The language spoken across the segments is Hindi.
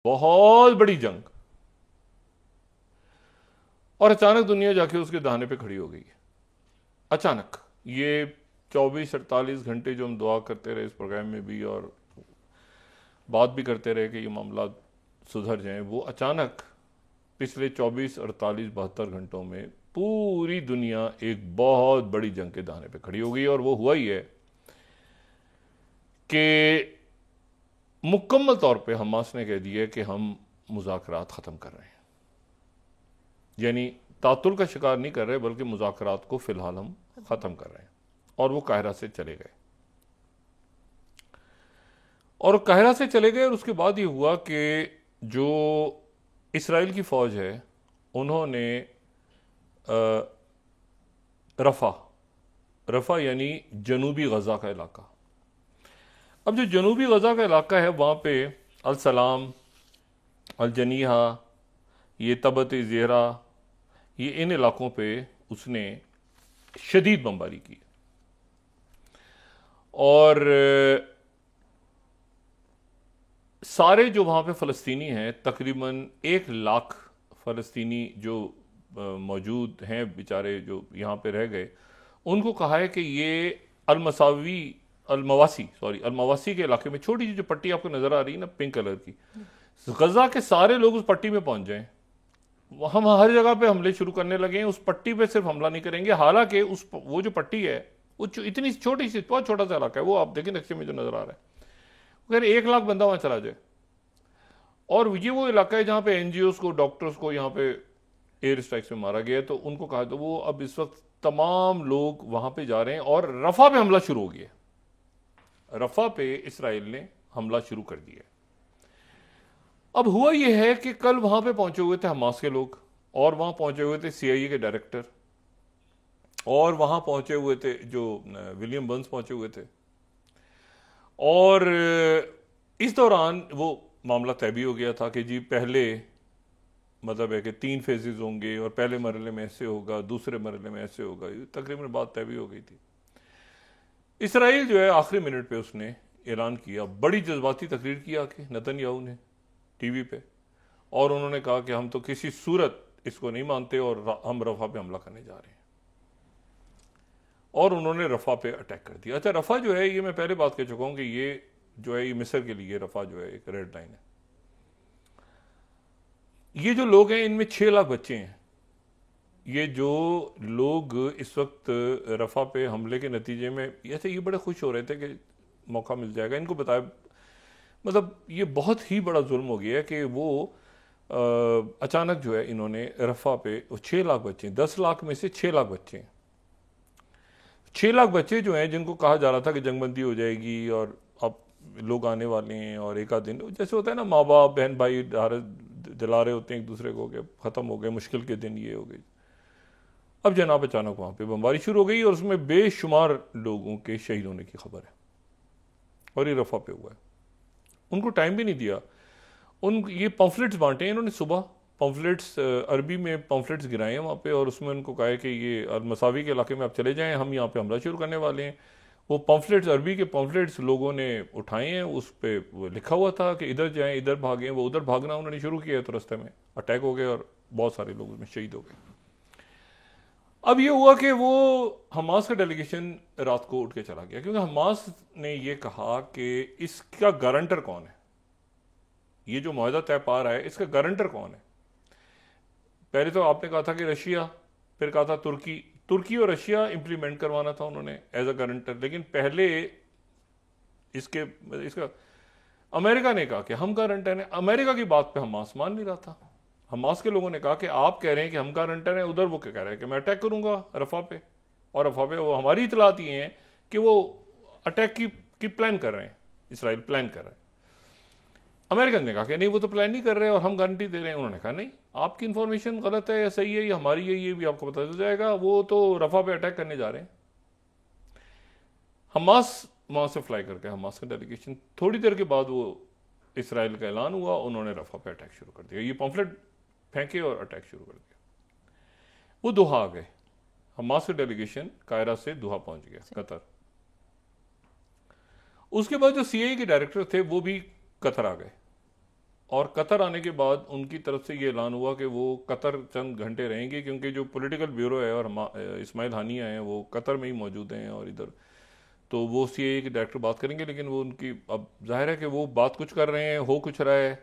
बहुत बड़ी जंग, और अचानक दुनिया जाके उसके दाहिने पे खड़ी हो गई है। अचानक ये 24-48 घंटे जो हम दुआ करते रहे इस प्रोग्राम में भी, और बात भी करते रहे कि ये मामला सुधर जाएं, वो अचानक पिछले 24, 48, 72 घंटों में पूरी दुनिया एक बहुत बड़ी जंग के दाने पे खड़ी हो गई। और वो हुआ ही है कि मुकम्मल तौर पे हमास ने कह दिया कि हम मुज़ाकरात ख़त्म कर रहे हैं, यानी तातुल का शिकार नहीं कर रहे बल्कि मुज़ाकरात को फ़िलहाल हम ख़त्म कर रहे हैं। और वो काहिरा से चले गए, और काहिरा से चले गए। और उसके बाद ये हुआ कि जो इसराइल की फ़ौज है उन्होंने रफ़ा यानी जनूबी गज़ा का इलाका, अब जो जनूबी गज़ा का इलाका है वहाँ पे अल सलाम, अल जनीहा, ये तबत ज़ेहरा, ये इन इलाकों पे उसने शदीद बमबारी की। और सारे जो वहाँ पे फ़लस्तीनी हैं, तकरीबन 1 लाख फ़लस्तीनी जो मौजूद हैं बेचारे जो यहाँ पे रह गए, उनको कहा है कि ये अलमवासी के इलाके में, छोटी सी जो पट्टी आपको नज़र आ रही है ना पिंक कलर की, गजा के सारे लोग उस पट्टी में पहुंच जाएं। हम हर जगह पे हमले शुरू करने लगे हैं, उस पट्टी पे सिर्फ हमला नहीं करेंगे। हालांकि वो जो पट्टी है वो इतनी छोटी सी, बहुत छोटा सा इलाका है, वो आप देखें नक्शे में जो नजर आ रहा है, अगर 1 लाख बंदा वहां चला जाए। और ये वो इलाका है जहां पे एनजीओ को, डॉक्टर्स को यहाँ पे एयर स्ट्राइक्स में मारा गया है। तो उनको कहा, तो वो अब इस वक्त तमाम लोग वहां पे जा रहे हैं और रफा पे हमला शुरू हो गया। रफा पे इसराइल ने हमला शुरू कर दिया। अब हुआ यह है कि कल वहां पे पहुंचे हुए थे हमास के लोग, और वहां पहुंचे हुए थे सीआईए के डायरेक्टर, और वहां पहुंचे हुए थे जो विलियम बर्न्स पहुंचे हुए थे। और इस दौरान वो मामला तय भी हो गया था कि जी पहले मतलब है कि 3 फेजेस होंगे, और पहले मरहले में ऐसे होगा, दूसरे मरहले में ऐसे होगा। तकरीबन बात तय भी हो गई थी। इसराइल जो है आखिरी मिनट पे उसने ऐलान किया, बड़ी जज्बाती तकरीर किया कि नेतन्याहू ने टीवी पे, और उन्होंने कहा कि हम तो किसी सूरत इसको नहीं मानते और हम रफा पे हमला करने जा रहे हैं। और उन्होंने रफा पे अटैक कर दिया। अच्छा, रफा जो है, ये मैं पहले बात कर चुका हूं कि ये जो है ये मिस्र के लिए रफा जो है एक रेड लाइन है। ये जो लोग हैं इनमें 6 लाख बच्चे हैं। ये जो लोग इस वक्त रफा पे हमले के नतीजे में, ऐसे ये बड़े खुश हो रहे थे कि मौका मिल जाएगा, इनको बताया, मतलब ये बहुत ही बड़ा जुल्म हो गया है कि वो अचानक जो है इन्होंने रफा पे 6 लाख बच्चे, 10 लाख में से 6 लाख बच्चे हैं। 6 लाख बच्चे जो हैं जिनको कहा जा रहा था कि जंगबंदी हो जाएगी और अब लोग आने वाले हैं, और एक आध दिन जैसे होता है ना, माँ बाप बहन भाई दिला रहे होते हैं एक दूसरे को कि ख़त्म हो गए मुश्किल के दिन, ये हो गई। अब जनाब अचानक वहाँ पे बमबारी शुरू हो गई, और उसमें बेशुमार लोगों के शहीद होने की खबर है, और ये रफा पे हुआ है। उनको टाइम भी नहीं दिया। ये पम्फलेट्स बांटे इन्होंने सुबह, पम्फलेट्स अरबी में पम्फलेट्स गिराए हैं वहाँ पे, और उसमें उनको कहा है कि ये अलमसावी के इलाके में आप चले जाएं, हम यहाँ पे हमला शुरू करने वाले हैं। वो पम्फलेट्स, अरबी के पम्फलेट्स लोगों ने उठाए हैं, उस पर लिखा हुआ था कि इधर जाएं, इधर भागें। वो उधर भागना उन्होंने शुरू किया, तो रास्ते में अटैक हो गए और बहुत सारे लोग उसमें शहीद हो गए। अब ये हुआ कि वो हमास का डेलीगेशन रात को उठ के चला गया, क्योंकि हमास ने ये कहा कि इसका गारंटर कौन है, ये जो मुआहदा तय पा रहा है इसका गारंटर कौन है। पहले तो आपने कहा था कि रशिया, फिर कहा था तुर्की और रशिया इंप्लीमेंट करवाना था उन्होंने एज अ गारंटर, लेकिन पहले इसका अमेरिका ने कहा कि हम गारंटर हैं। अमेरिका की बात पे हमास मान नहीं रहा था। हमास के लोगों ने कहा कि आप कह रहे हैं कि हम गारंटर हैं, उधर वो क्या कह रहे हैं कि मैं अटैक करूंगा रफा पे, और रफा पे वो हमारी इतलात ये हैं कि वो अटैक की प्लान कर रहे हैं, इसराइल प्लान कर रहा है। अमेरिकन ने कहा कि नहीं वो तो प्लान नहीं कर रहे और हम गारंटी दे रहे हैं। उन्होंने कहा नहीं, आपकी इन्फॉर्मेशन गलत है या सही है, ये हमारी है, ये भी आपको पता चल जाएगा, वो तो रफा पे अटैक करने जा रहे हैं। हमास वहां से फ्लाई करके, हमास का डेलीगेशन, थोड़ी देर के बाद वो इसराइल का ऐलान हुआ, उन्होंने रफा पे अटैक शुरू कर दिया, ये पम्फलेट फेंके और अटैक शुरू कर दिया। वो दोहा आ गए, हमास का डेलीगेशन कायरा से दोहा पहुंच गया, कतर। उसके बाद जो सीआईए के डायरेक्टर थे वो भी कतर आ गए, और कतर आने के बाद उनकी तरफ से ये ऐलान हुआ कि वो कतर चंद घंटे रहेंगे, क्योंकि जो पॉलिटिकल ब्यूरो है और इस्माइल हानिया हैं वो कतर में ही मौजूद हैं, और इधर तो वो सीआईए के डायरेक्टर बात करेंगे, लेकिन वो उनकी अब जाहिर है कि वो बात कुछ कर रहे हैं, हो कुछ रहा है,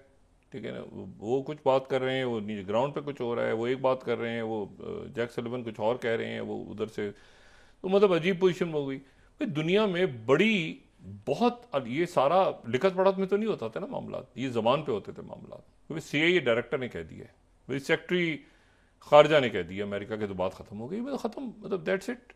ठीक है ना, वो कुछ बात कर रहे हैं, वो नीचे ग्राउंड पे कुछ हो रहा है, वो एक बात कर रहे हैं, वो जैक सलिवन कुछ और कह रहे हैं, वो उधर से, तो मतलब अजीब पोजीशन हो गई भाई। दुनिया में बड़ी बहुत ये सारा लिखत पढ़त में तो नहीं होता था ना मामला, ये जबान पे होते थे मामला। क्योंकि सीआईए डायरेक्टर ने कह दिया, भाई सेक्रेटरी खारजा ने कह दिया अमेरिका के, तो बात खत्म हो गई, मतलब खत्म, मतलब दैट्स इट।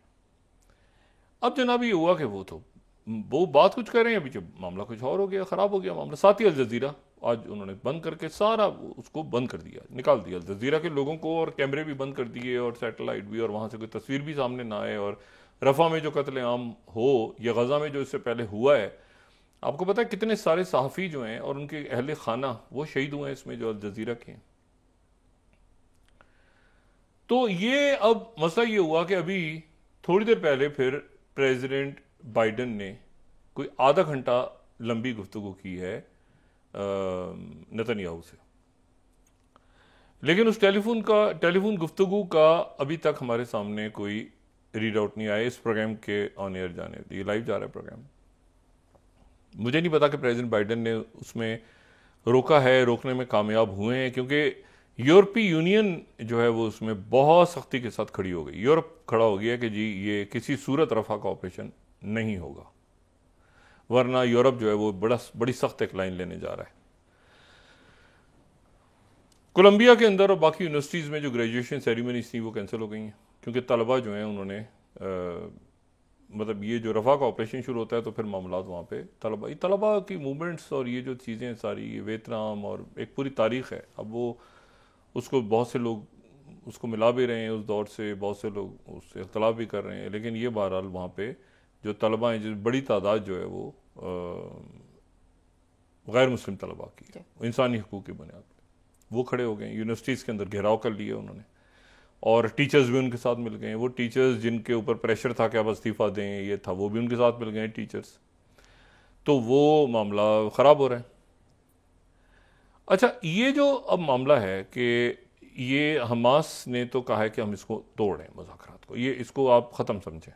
अब जनाब ये हुआ कि वो बात कुछ कर रहे हैं, अभी जब मामला कुछ और हो गया, खराब हो गया मामला। साथ ही अल जजीरा आज उन्होंने बंद करके सारा उसको बंद कर दिया, निकाल दिया अल जजीरा के लोगों को, और कैमरे भी बंद कर दिए और सैटेलाइट भी, और वहां से कोई तस्वीर भी सामने ना आए। और रफा में जो कत्लेआम हो या गजा में जो इससे पहले हुआ है, आपको पता है कितने सारे सहाफ़ी जो हैं और उनके अहले खाना वो शहीद हुए हैं इसमें, जो अल जजीरा के। तो ये अब मसला ये हुआ कि अभी थोड़ी देर पहले फिर प्रेसिडेंट बाइडन ने कोई आधा घंटा लंबी गुफ्तगू की है नेतन्याहू से, लेकिन उस टेलीफोन गुफ्तगू का अभी तक हमारे सामने कोई रीड आउट नहीं आया। इस प्रोग्राम के ऑन एयर जाने, ये लाइव जा रहा है प्रोग्राम, मुझे नहीं पता कि प्रेसिडेंट बाइडन ने उसमें रोका है, रोकने में कामयाब हुए हैं, क्योंकि यूरोपीय यूनियन जो है वो उसमें बहुत सख्ती के साथ खड़ी हो गई। यूरोप खड़ा हो गया कि जी ये किसी सूरत रफा का ऑपरेशन नहीं होगा, वरना यूरोप जो है वो बड़ी सख्त एक लाइन लेने जा रहा है। कोलंबिया के अंदर और बाकी यूनिवर्सिटीज़ में जो ग्रेजुएशन सेरेमनीज थी वो कैंसिल हो गई हैं, क्योंकि तलबा जो हैं उन्होंने मतलब ये जो रफा का ऑपरेशन शुरू होता है तो फिर मामला वहाँ पे तलबा की मूवमेंट्स और ये जो चीज़ें सारी, ये वियतनाम और एक पूरी तारीख है। अब वो उसको बहुत से लोग उसको मिला भी रहे हैं उस दौर से, बहुत से लोग उससे इख्तलाफ भी कर रहे हैं, लेकिन ये बहरहाल वहाँ पे जो तलबा हैं, जो बड़ी तादाद जो है वो गैर मुस्लिम तलबा की इंसानी हकूक़ की बुनियाद पर वो खड़े हो गए। यूनिवर्सिटीज़ के अंदर घेराव कर लिए उन्होंने, और टीचर्स भी उनके साथ मिल गए। वो टीचर्स जिनके ऊपर प्रेशर था कि अब इस्तीफ़ा दें, ये था, वो भी उनके साथ मिल गए टीचर्स। तो वो मामला ख़राब हो रहा है। अच्छा, ये जो अब मामला है कि ये हमास ने तो कहा है कि हम इसको तोड़ें, मुज़ाकरात को, ये इसको आप ख़त्म समझें,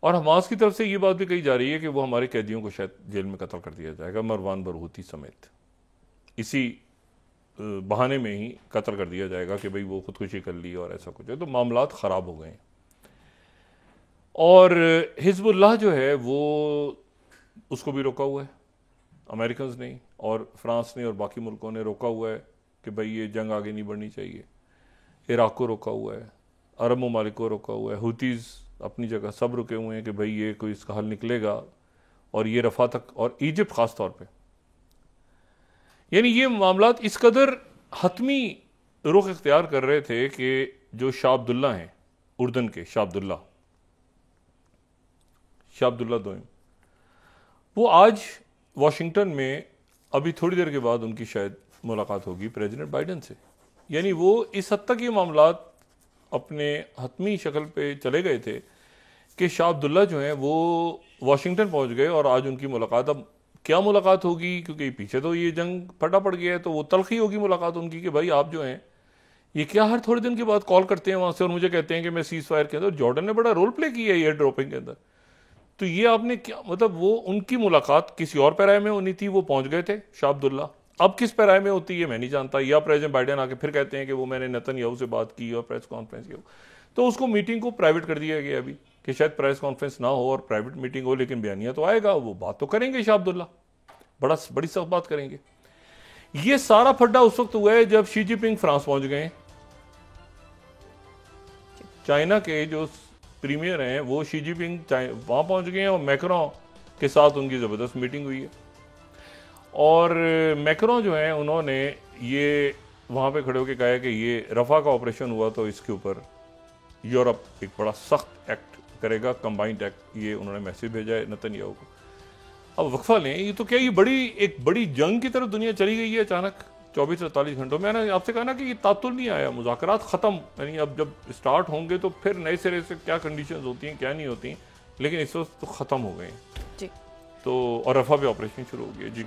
और हमास की तरफ से ये बात भी कही जा रही है कि वो हमारे कैदियों को शायद जेल में कत्ल कर दिया जाएगा, मरवान बरगूती समेत, इसी बहाने में ही कत्ल कर दिया जाएगा कि भाई वो खुदकुशी कर ली और ऐसा कुछ है। तो मामलात ख़राब हो गए। और हिजबुल्लाह जो है वो उसको भी रोका हुआ है अमेरिकन ने, और फ्रांस ने और बाकी मुल्कों ने रोका हुआ है कि भाई ये जंग आगे नहीं बढ़नी चाहिए। इराक को रोका हुआ है, अरब ममालिक को रोका हुआ है, हुतीज़ अपनी जगह सब रुके हुए हैं कि भाई ये कोई इसका हल निकलेगा, और ये रफा तक, और इजिप्ट ख़ास तौर पे, यानी ये मामलात इस कदर हतमी रुख इख्तियार कर रहे थे कि जो शाह अब्दुल्ला हैं, उर्दन के शाह अब्दुल्ला दोइम, वो आज वाशिंगटन में अभी थोड़ी देर के बाद उनकी शायद मुलाकात होगी प्रेसिडेंट बाइडन से। यानी वो इस हद तक ये मामलात अपने हतमी शक्ल पे चले गए थे कि शाह अब्दुल्ला जो हैं वो वाशिंगटन पहुंच गए, और आज उनकी मुलाकात, अब क्या मुलाकात होगी, क्योंकि पीछे तो ये जंग फटा पड़ गया है, तो वो तलखी होगी मुलाकात उनकी कि भाई आप जो हैं ये क्या हर थोड़े दिन के बाद कॉल करते हैं वहाँ से और मुझे कहते हैं कि मैं सीज फायर के अंदर, जॉर्डन ने बड़ा रोल प्ले किया है एयर ड्रॉपिंग के अंदर, तो ये आपने क्या, मतलब वो उनकी मुलाकात किसी और पैराए में होनी थी, वो पहुंच गए थे शाह अब्दुल्ला। अब किस पैराए में होती है मैं नहीं जानता, या प्रेसिडेंट बाइडेन आके फिर कहते हैं कि वो मैंने नेतन्याहू से बात की और प्रेस कॉन्फ्रेंस की, तो उसको मीटिंग को प्राइवेट कर दिया गया अभी कि शायद प्रेस कॉन्फ्रेंस ना हो और प्राइवेट मीटिंग हो, लेकिन बयानिया तो आएगा, वो बात तो करेंगे शाह अब्दुल्ला, बड़ी सख्त बात करेंगे। ये सारा फड्डा उस वक्त हुआ है जब शी जिनपिंग फ्रांस पहुंच गए। चाइना के जो प्रीमियर हैं वो शी जिनपिंग वहां पहुंच गए हैं, और मैक्रों के साथ उनकी ज़बरदस्त मीटिंग हुई है। और मैक्रों जो हैं उन्होंने ये वहां पे खड़े होकर कहा है कि ये रफा का ऑपरेशन हुआ तो इसके ऊपर यूरोप एक बड़ा सख्त एक्ट करेगा, कंबाइंड एक्ट, ये उन्होंने मैसेज भेजा है नेतन्याहू को। अब वक्फा लें, ये तो क्या ये एक बड़ी जंग की तरफ दुनिया चली गई है अचानक 24-48 घंटों में। मैंने आपसे कहा ना कि ये तातुल नहीं आया, मुज़ाकरात ख़त्म, यानी अब जब स्टार्ट होंगे तो फिर नए सिरे से क्या कंडीशंस होती हैं क्या नहीं होती, लेकिन इस वक्त तो ख़त्म हो गए हैं। जी। तो और रफा पे ऑपरेशन शुरू हो गया। जी।